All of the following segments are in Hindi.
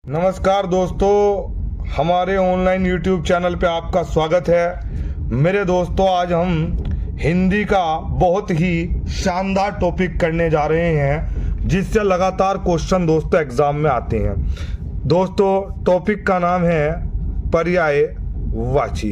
नमस्कार दोस्तों, हमारे ऑनलाइन YouTube चैनल पे आपका स्वागत है। मेरे दोस्तों, आज हम हिंदी का बहुत ही शानदार टॉपिक करने जा रहे हैं, जिससे लगातार क्वेश्चन दोस्तों एग्जाम में आते हैं। दोस्तों, टॉपिक का नाम है पर्यायवाची।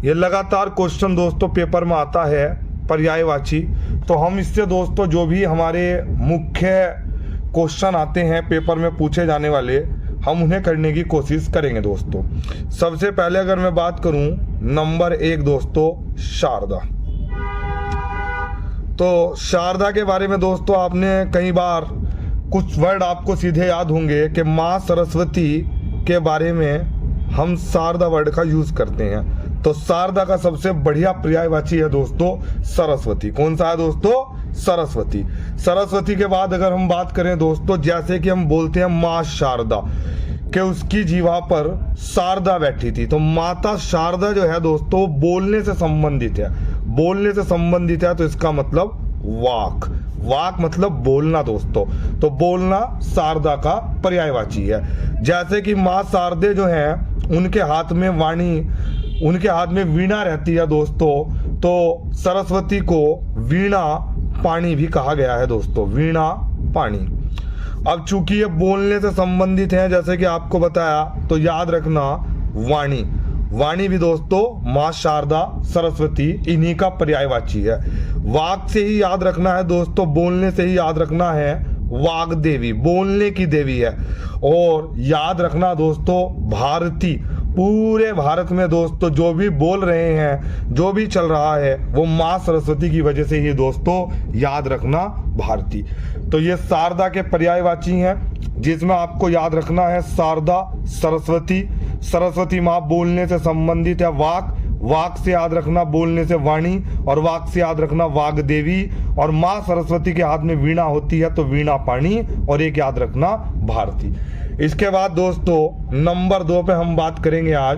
ये लगातार क्वेश्चन दोस्तों पेपर में आता है, पर्यायवाची। तो हम इससे दोस्तों जो भी हमारे मुख्य क्वेश्चन आते हैं पेपर में पूछे जाने वाले, हम उन्हें करने की कोशिश करेंगे दोस्तों। सबसे पहले अगर मैं बात करूं, नंबर 1 दोस्तों, शारदा। तो शारदा के बारे में दोस्तों आपने कई बार कुछ वर्ड आपको सीधे याद होंगे कि माँ सरस्वती के बारे में हम शारदा वर्ड का यूज करते हैं। तो शारदा का सबसे बढ़िया पर्यायवाची है दोस्तों सरस्वती। कौन सा है दोस्तों? सरस्वती। सरस्वती के बाद अगर हम बात करें दोस्तों, जैसे कि हम बोलते हैं माँ शारदा, कि उसकी जीवा पर शारदा बैठी थी। तो माता शारदा जो है दोस्तों बोलने से संबंधित है। बोलने से संबंधित है तो इसका मतलब वाक। वाक मतलब बोलना दोस्तों। तो बोलना शारदा का पर्यायवाची है। जैसे कि माँ शारदे जो है, उनके हाथ में वाणी, उनके हाथ में वीणा रहती है दोस्तों। तो सरस्वती को वीणा पाणी भी कहा गया है दोस्तों, वीणा पाणी। अब चूंकि ये बोलने से संबंधित है, जैसे कि आपको बताया, तो याद रखना वाणी। वाणी भी दोस्तों माँ शारदा सरस्वती इन्हीं का पर्यायवाची है। वाक से ही याद रखना है दोस्तों, बोलने से ही याद रखना है वाग देवी, बोलने की देवी है। और याद रखना दोस्तों भारती, पूरे भारत में दोस्तों जो भी बोल रहे हैं, जो भी चल रहा है, वो माँ सरस्वती की वजह से ही दोस्तों, याद रखना भारती। तो ये शारदा के पर्यायवाची हैं, जिसमें आपको याद रखना है शारदा, सरस्वती। सरस्वती माँ बोलने से संबंधित है वाक, वाक से याद रखना बोलने से वाणी, और वाक से याद रखना वाग देवी। और माँ सरस्वती के हाथ में वीणा होती है तो वीणा पाणी, और एक याद रखना भारती। इसके बाद दोस्तों नंबर 2 पे हम बात करेंगे आज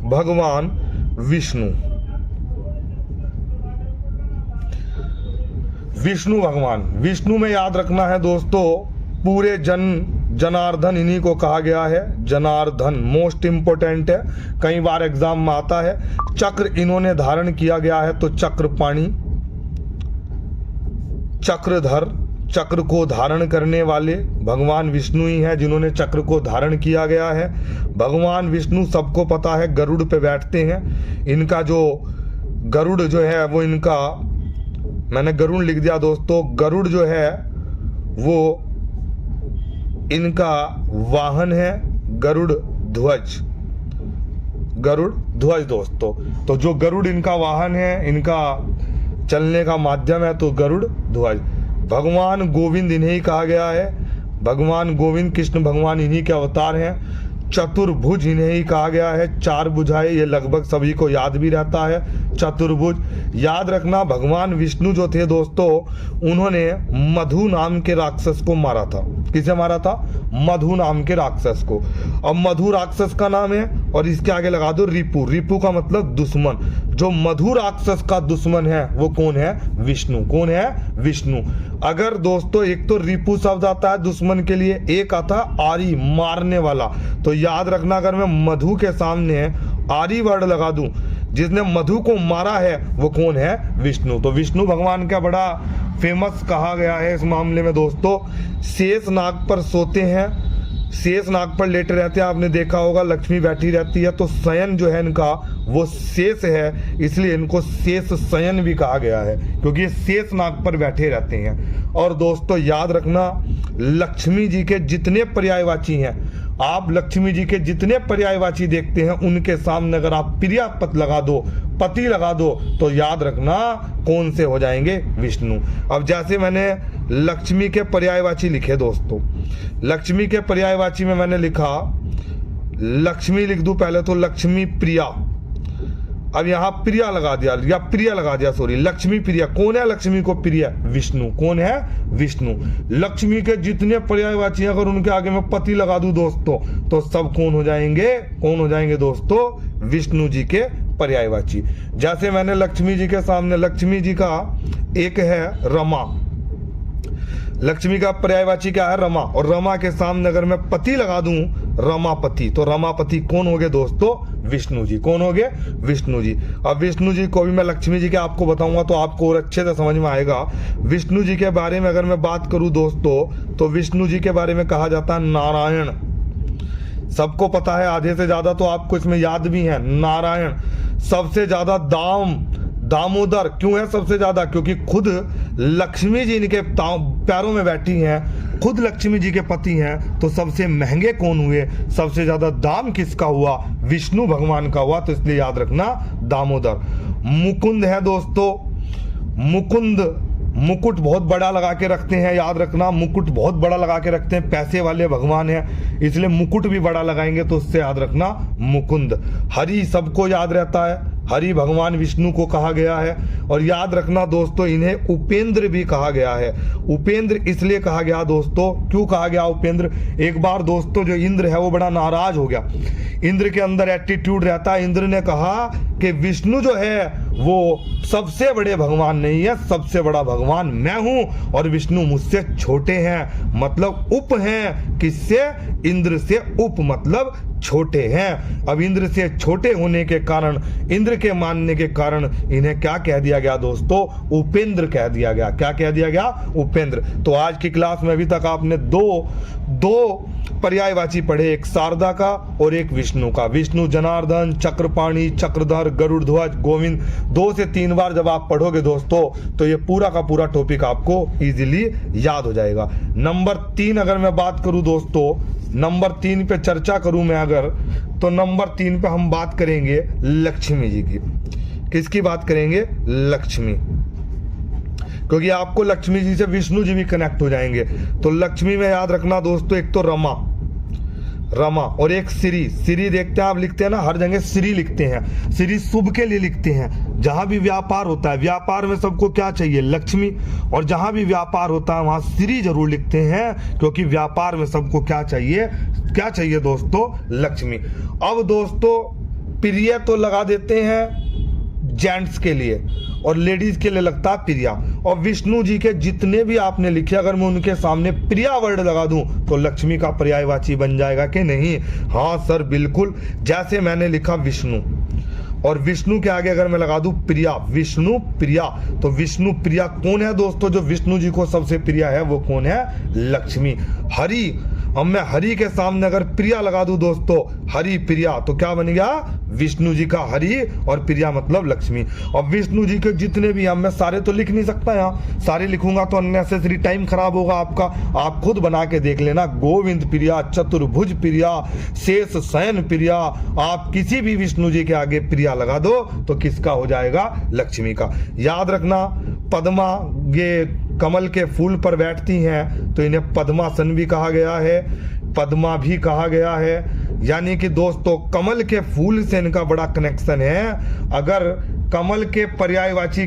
भगवान विष्णु। विष्णु भगवान, विष्णु में याद रखना है दोस्तों पूरे जनार्दन इन्हीं को कहा गया है। जनार्दन मोस्ट इंपोर्टेंट है, कई बार एग्जाम में आता है। चक्र इन्होंने धारण किया गया है तो चक्रपाणी। चक्रधर, चक्र को धारण करने वाले भगवान विष्णु ही हैं, जिन्होंने चक्र को धारण किया गया है। भगवान विष्णु सबको पता है गरुड़ पे बैठते हैं। इनका जो गरुड़ जो है वो इनका, मैंने गरुड़ लिख दिया दोस्तों, गरुड़ जो है वो इनका वाहन है गरुड़ ध्वज। गरुड़ ध्वज दोस्तों। तो जो गरुड़ इनका वाहन है, इनका चलने का माध्यम है, तो गरुड़ ध्वज। भगवान गोविंद इन्हें ही कहा गया है। भगवान गोविंद कृष्ण भगवान इन्हीं के अवतार हैं। चतुर्भुज इन्हें ही कहा गया है, 4 भुजाएं, ये लगभग सभी को याद भी रहता है, चतुर्भुज। याद रखना भगवान विष्णु जो थे दोस्तों, उन्होंने मधु नाम के राक्षस को मारा था। किसे मारा था? मधु नाम के राक्षस को। अब मधु राक्षस का नाम है, और इसके आगे लगा दो रिपु। रिपु का मतलब दुश्मन। जो मधु राक्षस का दुश्मन है वो कौन है? विष्णु। कौन है? विष्णु। अगर दोस्तों एक तो रिपु शब्द आता है दुश्मन के लिए, एक आता है आरी, मारने वाला। तो याद रखना, अगर मैं मधु के सामने आरी वर्ड लगा दूं, जिसने मधु को मारा है वो कौन है? विष्णु। तो विष्णु भगवान का बड़ा फेमस कहा गया है इस मामले में दोस्तों। शेष नाग पर सोते हैं, शेष नाग पर लेटे रहते हैं, आपने देखा होगा लक्ष्मी बैठी रहती है। तो शयन जो है इनका वो शेष है, इसलिए इनको शेष शयन भी कहा गया है, क्योंकि ये शेष नाग पर बैठे रहते हैं। और दोस्तों याद रखना, लक्ष्मी जी के जितने पर्यायवाची हैं, आप लक्ष्मी जी के जितने पर्यायवाची देखते हैं, उनके सामने अगर आप प्रिया पद लगा दो, पति लगा दो, तो याद रखना कौन से हो जाएंगे? विष्णु। अब जैसे मैंने लक्ष्मी के पर्यायवाची लिखे दोस्तों, लक्ष्मी के पर्यायवाची में मैंने लिखा, लक्ष्मी लिख दूं पहले तो लक्ष्मी प्रिया। अब यहाँ प्रिया लगा दिया, या प्रिया लगा दिया, सॉरी, लक्ष्मी प्रिया। कौन है लक्ष्मी को प्रिय? विष्णु। कौन है? विष्णु। लक्ष्मी के जितने पर्यायवाची अगर उनके आगे में पति लगा दूं दोस्तों, तो सब कौन हो जाएंगे? कौन हो जाएंगे दोस्तों? विष्णु जी के पर्यायवाची। जैसे मैंने लक्ष्मी जी के सामने, लक्ष्मी जी का एक है रमा, लक्ष्मी का पर्यायवाची क्या है? रमा। और रमा के सामने अगर मैं पति लगा दूं, रमापति, तो रमापति कौन हो गए दोस्तों? विष्णु जी। कौन हो गए? विष्णु जी। अब विष्णु जी को भी मैं लक्ष्मी जी के आपको बताऊंगा तो आपको और अच्छे से समझ में आएगा। विष्णु जी के बारे में अगर मैं बात करूं दोस्तों, तो विष्णु जी के बारे में कहा जाता है नारायण। सबको पता है, आधे से ज्यादा तो आपको इसमें याद भी है। नारायण। सबसे ज्यादा दामोदर। क्यों है सबसे ज्यादा? क्योंकि खुद लक्ष्मी जी इनके पैरों में बैठी हैं, खुद लक्ष्मी जी के पति हैं। तो सबसे महंगे कौन हुए? सबसे ज्यादा दाम किसका हुआ? विष्णु भगवान का हुआ। तो इसलिए याद रखना दामोदर। मुकुंद है दोस्तों। मुकुट बहुत बड़ा लगा के रखते हैं, याद रखना। मुकुट बहुत बड़ा लगा के रखते हैं, पैसे वाले भगवान हैं इसलिए मुकुट भी बड़ा लगाएंगे, तो उससे याद रखना मुकुंद। हरि सबको याद रहता है, हरि भगवान विष्णु को कहा गया है। और याद रखना दोस्तों, इन्हें उपेंद्र भी कहा गया है। उपेंद्र इसलिए कहा गया दोस्तों, क्यों कहा गया उपेंद्र? एक बार दोस्तों जो इंद्र है वो बड़ा नाराज हो गया। इंद्र के अंदर एटीट्यूड रहता है। इंद्र ने कहा कि विष्णु जो है वो सबसे बड़े भगवान नहीं है, सबसे बड़ा भगवान मैं हूं और विष्णु मुझसे छोटे हैं, मतलब उप हैं। किससे? इंद्र से उप, मतलब छोटे हैं। अब इंद्र से छोटे होने के कारण, इंद्र के मानने के कारण इन्हें क्या कह दिया गया दोस्तों? उपेंद्र कह दिया गया। क्या कह दिया गया? उपेंद्र। तो आज की क्लास में अभी तक आपने दो पर्यायवाची पढ़े, एक शारदा का और एक विष्णु का। विष्णु जनार्दन, चक्रपाणी, चक्रधर, गरुड़ ध्वज, गोविंद। 2 से 3 बार जब आप पढ़ोगे दोस्तों तो ये पूरा का पूरा टॉपिक आपको इजीली याद हो जाएगा। नंबर 3 अगर मैं बात करूं दोस्तों, नंबर 3 पे चर्चा करूं मैं अगर, तो नंबर 3 पे हम बात करेंगे लक्ष्मी जी की। किसकी बात करेंगे? लक्ष्मी। क्योंकि आपको लक्ष्मी जी से विष्णु जी भी कनेक्ट हो जाएंगे। तो लक्ष्मी में याद रखना दोस्तों, एक तो रमा और एक श्री देखते हैं आप, लिखते हैं ना हर जगह श्री लिखते हैं। श्री शुभ के लिए लिखते हैं। जहां भी व्यापार होता है, व्यापार में सबको क्या चाहिए? लक्ष्मी। और जहां भी व्यापार होता है वहां श्री जरूर लिखते हैं, क्योंकि व्यापार में सबको क्या चाहिए? क्या चाहिए दोस्तों? लक्ष्मी। अब दोस्तों प्रिय तो लगा देते हैं जेंट्स के लिए और लेडीज के लिए लगता है प्रिया। और विष्णु जी के जितने भी आपने लिखे, अगर मैं उनके सामने प्रिया वर्ड लगा दूं तो लक्ष्मी का पर्यायवाची बन जाएगा कि नहीं? हाँ सर बिल्कुल। जैसे मैंने लिखा विष्णु, और विष्णु के आगे अगर मैं लगा दूं प्रिया, विष्णु प्रिया, तो विष्णु प्रिया कौन है दोस्तों? जो विष्णु जी को सबसे प्रिया है वो कौन है? लक्ष्मी। हरि, अब मैं हरि के सामने अगर प्रिया लगा दूं दोस्तों, हरि प्रिया, तो क्या बन गया? विष्णु जी का हरि और प्रिया मतलब लक्ष्मी। और विष्णु जी के जितने भी, हम मैं सारे तो लिख नहीं सकता यहाँ, सारे लिखूंगा तो अननेसेसरी टाइम खराब होगा आपका। आप खुद बना के देख लेना। गोविंद प्रिया, चतुर्भुज प्रिया, शेष शयन प्रिया। आप किसी भी विष्णु जी के आगे प्रिया लगा दो तो किसका हो जाएगा? लक्ष्मी का। याद रखना, पद्मा ये कमल के फूल पर बैठती हैं तो इन्हें पद्मासन भी कहा गया है, पद्मा भी कहा गया है। यानी कि दोस्तों कमल के फूल से इनका बड़ा कनेक्शन है। अगर कमल के पर्यायवाची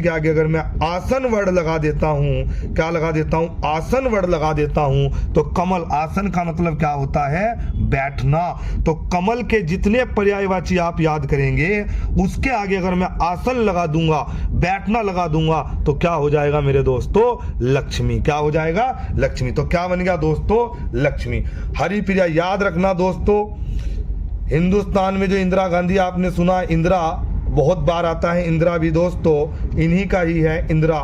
के आगे अगर मैं आसन वर्ड लगा देता हूं, क्या लगा देता हूं? आसन वर्ड लगा देता हूं, तो कमल, आसन का मतलब क्या होता है? बैठना। तो कमल के जितने पर्यायवाची आप याद करेंगे उसके आगे अगर मैं आसन लगा दूंगा, बैठना लगा दूंगा, तो क्या हो जाएगा मेरे दोस्तों? लक्ष्मी। क्या हो जाएगा? लक्ष्मी। तो क्या बन गया दोस्तों? लक्ष्मी। हरि प्रिया। याद रखना दोस्तों, हिंदुस्तान में जो इंदिरा गांधी आपने सुना, इंदिरा बहुत बार आता है, इंदिरा भी दोस्तों इन्हीं का ही है। इंदिरा,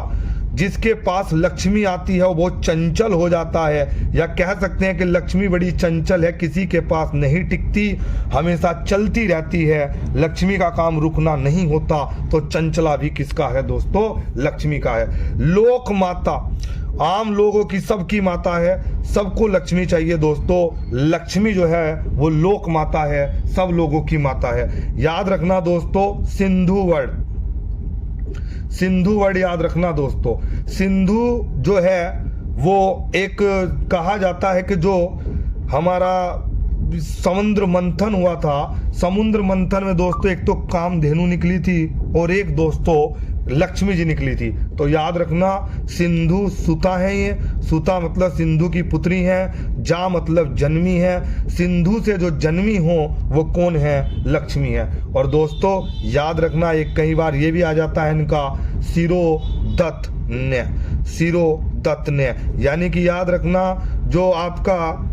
जिसके पास लक्ष्मी आती है वो बहुत चंचल हो जाता है, या कह सकते हैं कि लक्ष्मी बड़ी चंचल है, किसी के पास नहीं टिकती, हमेशा चलती रहती है, लक्ष्मी का काम रुकना नहीं होता। तो चंचला भी किसका है दोस्तों? लक्ष्मी का है। लोक माता, आम लोगों की सबकी माता है, सबको लक्ष्मी चाहिए दोस्तों। लक्ष्मी जो है वो लोक माता है, सब लोगों की माता है। याद रखना दोस्तों, सिंधु वर्ड याद रखना दोस्तों। सिंधु जो है वो एक कहा जाता है कि जो हमारा समुद्र मंथन हुआ था, समुद्र मंथन में दोस्तों एक तो कामधेनु निकली थी और एक दोस्तों लक्ष्मी जी निकली थी। तो याद रखना, सिंधु सुता है, ये सुता मतलब सिंधु की पुत्री है, जा मतलब जन्मी है, सिंधु से जो जन्मी हो वो कौन है? लक्ष्मी है। और दोस्तों याद रखना, एक कई बार ये भी आ जाता है इनका शिरोदत्त ने, शिरोदत्त ने। यानी कि याद रखना, जो आपका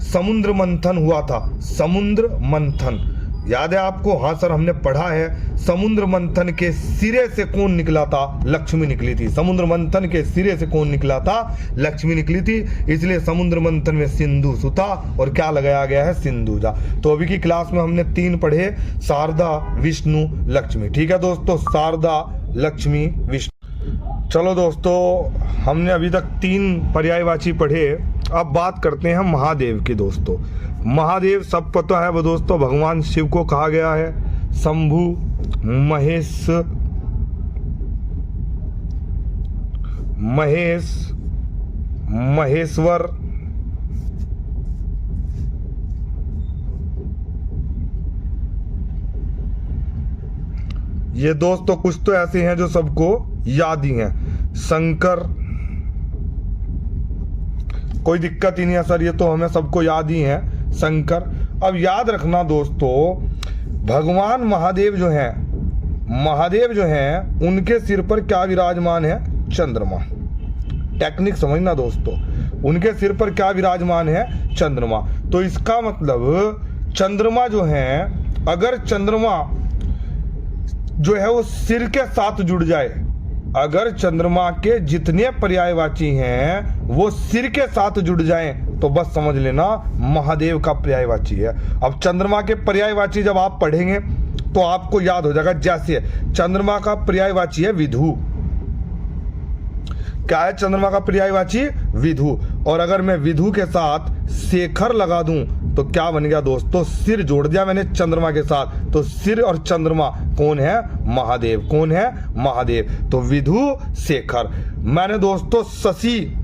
समुद्र मंथन हुआ था, समुद्र मंथन याद है आपको? हाँ सर, हमने पढ़ा है। समुद्र मंथन के सिरे से कौन निकला था? लक्ष्मी निकली थी। समुद्र मंथन के सिरे से कौन निकला था? लक्ष्मी निकली थी। इसलिए समुद्र मंथन में सिंधु सुता और क्या लगाया गया है? सिंधुजा। तो अभी की क्लास में हमने 3 पढ़े, शारदा, विष्णु, लक्ष्मी। ठीक है दोस्तों, शारदा, लक्ष्मी, विष्णु। चलो दोस्तों, हमने अभी तक 3 पर्यायवाची पढ़े। अब बात करते हैं महादेव की। दोस्तों महादेव सब पता है वो दोस्तों, भगवान शिव को कहा गया है शंभु, महेश्वर, ये दोस्तों कुछ तो ऐसे हैं जो सबको याद ही हैं। शंकर, कोई दिक्कत ही नहीं है सर, ये तो हमें सबको याद ही है, शंकर। अब याद रखना दोस्तों, भगवान महादेव जो हैं उनके सिर पर क्या विराजमान है? चंद्रमा। टेक्निक समझना दोस्तों, उनके सिर पर क्या विराजमान है? चंद्रमा। तो इसका मतलब चंद्रमा जो है, अगर चंद्रमा जो है वो सिर के साथ जुड़ जाए, अगर चंद्रमा के जितने पर्यायवाची हैं वो सिर के साथ जुड़ जाएं, तो बस समझ लेना महादेव का पर्यायवाची है। अब चंद्रमा के पर्यायवाची जब आप पढ़ेंगे तो आपको याद हो जाएगा। जैसे चंद्रमा का पर्यायवाची है विधु। क्या है चंद्रमा का पर्यायवाची? विधु। और अगर मैं विधु के साथ शेखर लगा दूं तो क्या बन गया दोस्तों? सिर जोड़ दिया मैंने चंद्रमा के साथ, तो सिर और चंद्रमा कौन है? महादेव। कौन है? महादेव। तो विधु, शेखर। मैंने दोस्तों शशि,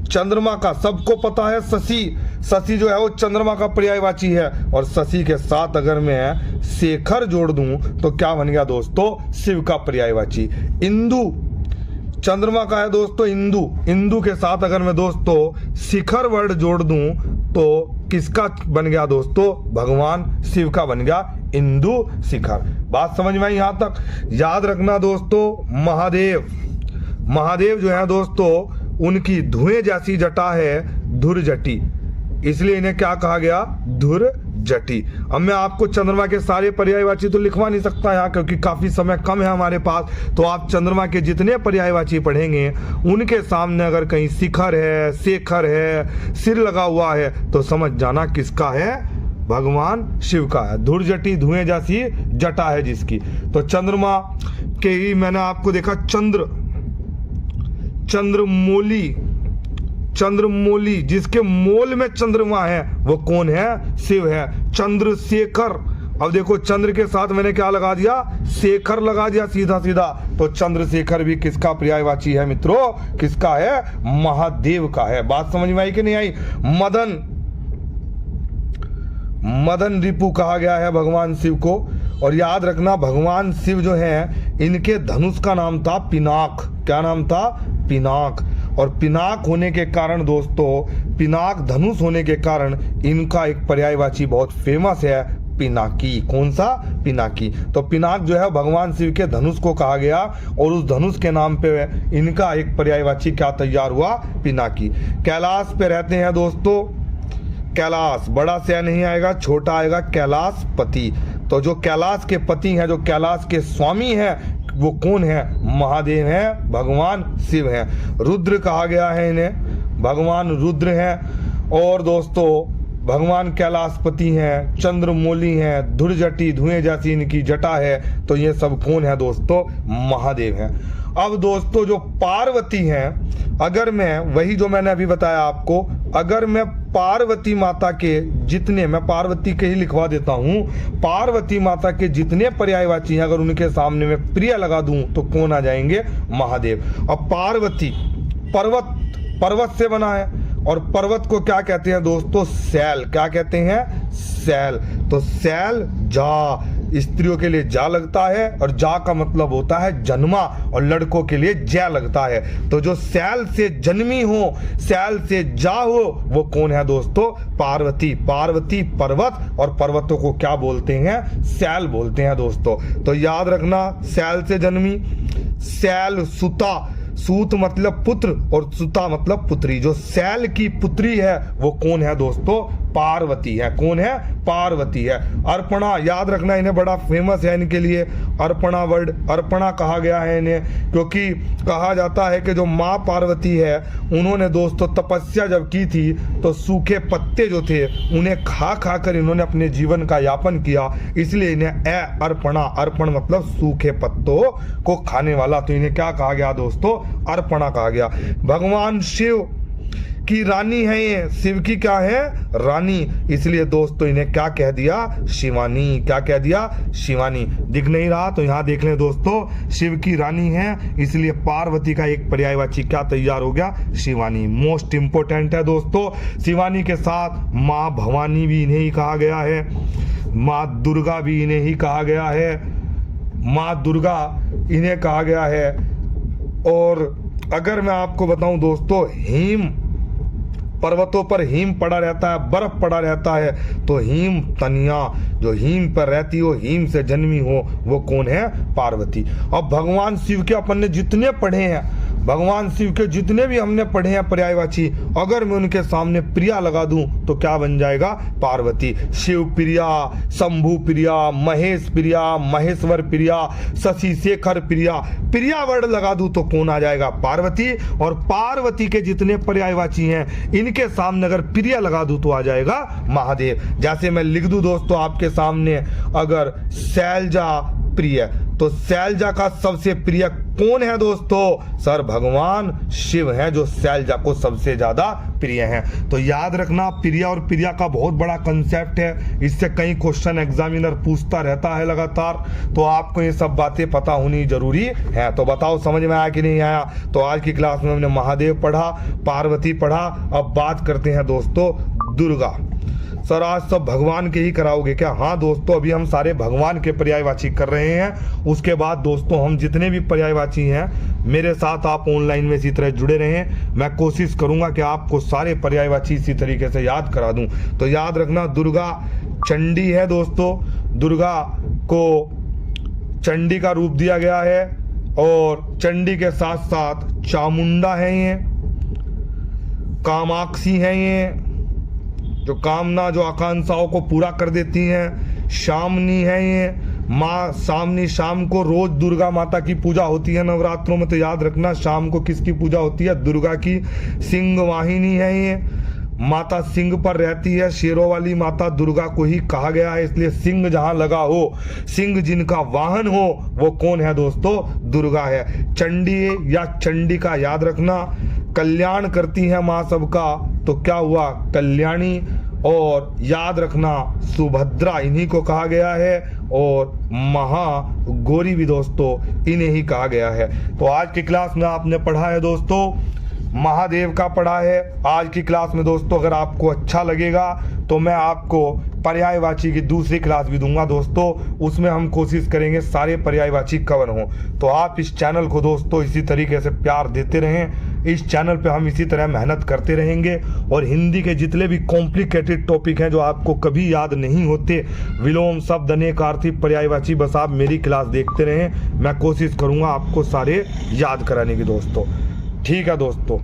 चंद्रमा का सबको पता है शशि जो है वो चंद्रमा का पर्यायवाची है, और शशि के साथ अगर मैं शेखर जोड़ दूं तो क्या बन गया दोस्तों? शिव का पर्यायवाची। इंदु चंद्रमा का है दोस्तों, इंदु के साथ अगर मैं दोस्तों शिखर वर्ड जोड़ दूं तो किसका बन गया दोस्तों? भगवान शिव का बन गया इंदु शिखर। बात समझ में आई यहां तक? याद रखना दोस्तों, महादेव जो है दोस्तों, उनकी धुएं जैसी जटा है धुरजटी, इसलिए इन्हें क्या कहा गया? धुरजटी। अब मैं आपको चंद्रमा के सारे पर्यायवाची तो लिखवा नहीं सकता यहाँ, क्योंकि काफी समय कम है हमारे पास। तो आप चंद्रमा के जितने पर्यायवाची पढ़ेंगे उनके सामने अगर कहीं शिखर है, शेखर है, सिर लगा हुआ है, तो समझ जाना किसका है? भगवान शिव का है। धुरजटी, धुएं जैसी जटा है जिसकी। तो चंद्रमा के ही मैंने आपको देखा चंद्रमौली, जिसके मोल में चंद्रमा है वो कौन है? शिव है। चंद्रशेखर, अब देखो चंद्र के साथ मैंने क्या लगा दिया? शेखर लगा दिया सीधा सीधा। तो चंद्रशेखर भी किसका पर्यायवाची है मित्रों? किसका है? महादेव का है। बात समझ में आई कि नहीं आई? मदन रिपु कहा गया है भगवान शिव को। और याद रखना, भगवान शिव जो हैं इनके धनुष का नाम था पिनाक। क्या नाम था? पिनाक। और पिनाक होने के कारण दोस्तों, पिनाक धनुष होने के कारण इनका एक पर्यायवाची बहुत फेमस है, पिनाकी। कौन सा? पिनाकी। तो पिनाक जो है भगवान शिव के धनुष को कहा गया, और उस धनुष के नाम पे इनका एक पर्यायवाची क्या तैयार हुआ? पिनाकी। कैलाश पे रहते हैं दोस्तों, कैलाश बड़ा से नहीं आएगा, छोटा आएगा, कैलाश पति। तो जो कैलाश के पति हैं, जो कैलाश के स्वामी हैं, वो कौन है? महादेव हैं, भगवान शिव हैं। रुद्र कहा गया है इन्हें, भगवान रुद्र हैं। और दोस्तों भगवान कैलाशपति हैं, चंद्रमौली हैं, धुरजटी, धुएं जैसी इनकी जटा है। तो ये सब कौन है दोस्तों? महादेव हैं। अब दोस्तों जो पार्वती हैं, अगर मैं वही जो मैंने अभी बताया आपको, अगर मैं पार्वती माता के जितने, मैं पार्वती के ही लिखवा देता हूं, पार्वती माता के जितने पर्यायवाची हैं अगर उनके सामने मैं प्रिय लगा दूं तो कौन आ जाएंगे? महादेव। अब पार्वती पर्वत से बना है, और पर्वत को क्या कहते हैं दोस्तों? सैल। क्या कहते हैं? सैल। तो सैल जा, स्त्रियों के लिए जा लगता है, और जा का मतलब होता है जन्मा, और लड़कों के लिए जय लगता है। तो जो सैल से जन्मी हो, सैल से जा हो, वो कौन है दोस्तों? पार्वती। पार्वती पर्वत, और पर्वतों को क्या बोलते हैं? सैल बोलते हैं दोस्तों। तो याद रखना, सैल से जन्मी, सैल सुता। सूत मतलब पुत्र और सुता मतलब पुत्री। जो शैल की पुत्री है वो कौन है दोस्तों? पार्वती है। कौन है? पार्वती है। अर्पणा, याद रखना, इन्हें बड़ा फेमस है इनके लिए अर्पणा वर्ड। अर्पणा कहा गया है इन्हें क्योंकि कहा जाता है कि जो माँ पार्वती है उन्होंने दोस्तों तपस्या जब की थी तो सूखे पत्ते जो थे उन्हें खा खा कर इन्होंने अपने जीवन का यापन किया, इसलिए इन्हें अर्पणा, अर्पण मतलब सूखे पत्तों को खाने वाला, तो इन्हें क्या कहा गया दोस्तों? अर्पणा कहा गया। भगवान शिव की रानी है ये, शिव की क्या है? रानी, इसलिए दोस्तों इन्हें क्या कह दिया? शिवानी। क्या कह दिया? शिवानी। दिख नहीं रहा तो यहाँ देख लें दोस्तों, शिव की रानी है इसलिए पार्वती का एक पर्यायवाची क्या तैयार हो गया? शिवानी। मोस्ट इंपोर्टेंट है दोस्तों, शिवानी के साथ माँ भवानी भी इन्हें ही कहा गया है, माँ दुर्गा भी इन्हें ही कहा गया है, माँ दुर्गा इन्हें कहा गया है। और अगर मैं आपको बताऊं दोस्तों, हिम पर्वतों पर हिम पड़ा रहता है, बर्फ पड़ा रहता है, तो हिम तनिया जो हिम पर रहती हो, हिम से जन्मी हो, वो कौन है? पार्वती। अब भगवान शिव के अपन ने जितने पढ़े हैं, भगवान शिव के जितने भी हमने पढ़े हैं पर्यायवाची, अगर मैं उनके सामने प्रिया लगा दूं तो क्या बन जाएगा? पार्वती। शिव प्रिया, शंभु प्रिया, महेश प्रिया, महेश्वर प्रिया, शशि शेखर प्रिया, प्रिया वर्ड लगा दूं तो कौन आ जाएगा? पार्वती। और पार्वती के जितने पर्यायवाची हैं इनके सामने अगर प्रिया लगा दूं तो आ जाएगा महादेव। जैसे मैं लिख दूं दोस्तों आपके सामने, अगर शैलजा प्रिय, तो शैलजा का सबसे प्रिय कौन है दोस्तों? सर भगवान शिव हैं जो शैलजा को सबसे ज्यादा प्रिय हैं। तो याद रखना, प्रिया और प्रिया का बहुत बड़ा कंसेप्ट है, इससे कई क्वेश्चन एग्जामिनर पूछता रहता है लगातार, तो आपको ये सब बातें पता होनी जरूरी है। तो बताओ समझ में आया कि नहीं आया? तो आज की क्लास में हमने महादेव पढ़ा, पार्वती पढ़ा, अब बात करते हैं दोस्तों दुर्गा। सर आज सब भगवान के ही कराओगे क्या? हाँ दोस्तों, अभी हम सारे भगवान के पर्यायवाची कर रहे हैं। उसके बाद दोस्तों हम जितने भी पर्यायवाची हैं मेरे साथ आप ऑनलाइन में इसी तरह जुड़े रहें। मैं कोशिश करूंगा कि आपको सारे पर्यायवाची इसी तरीके से याद करा दूं। तो याद रखना, दुर्गा चंडी है दोस्तों, दुर्गा को चंडी का रूप दिया गया है, और चंडी के साथ साथ चामुंडा है ये, कामाक्षी है ये जो कामना जो आकांक्षाओं को पूरा कर देती हैं, शामनी है ये माँ शामनी। शाम को रोज दुर्गा माता की पूजा होती है नवरात्रों में, तो याद रखना शाम को किसकी पूजा होती है? दुर्गा की। सिंह वाहिनी है ये, माता सिंह पर रहती है, शेरों वाली माता दुर्गा को ही कहा गया है, इसलिए सिंह जहां लगा हो, सिंह जिनका वाहन हो, वो कौन है दोस्तों? दुर्गा है। चंडी या चंडिका याद रखना, कल्याण करती है माँ सबका, तो क्या हुआ? कल्याणी। और याद रखना सुभद्रा इन्हीं को कहा गया है, और महागौरी भी दोस्तों इन्हें ही कहा गया है। तो आज की क्लास में आपने पढ़ा है दोस्तों महादेव का पढ़ा है। आज की क्लास में दोस्तों अगर आपको अच्छा लगेगा तो मैं आपको पर्यायवाची की दूसरी क्लास भी दूंगा दोस्तों, उसमें हम कोशिश करेंगे सारे पर्यायवाची कवर हों। तो आप इस चैनल को दोस्तों इसी तरीके से प्यार देते रहें, इस चैनल पे हम इसी तरह मेहनत करते रहेंगे, और हिंदी के जितने भी कॉम्प्लिकेटेड टॉपिक हैं जो आपको कभी याद नहीं होते, विलोम शब्द अनेक अर्थी पर्यायवाची, बस आप मेरी क्लास देखते रहें, मैं कोशिश करूँगा आपको सारे याद कराने की दोस्तों। ठीक है दोस्तों।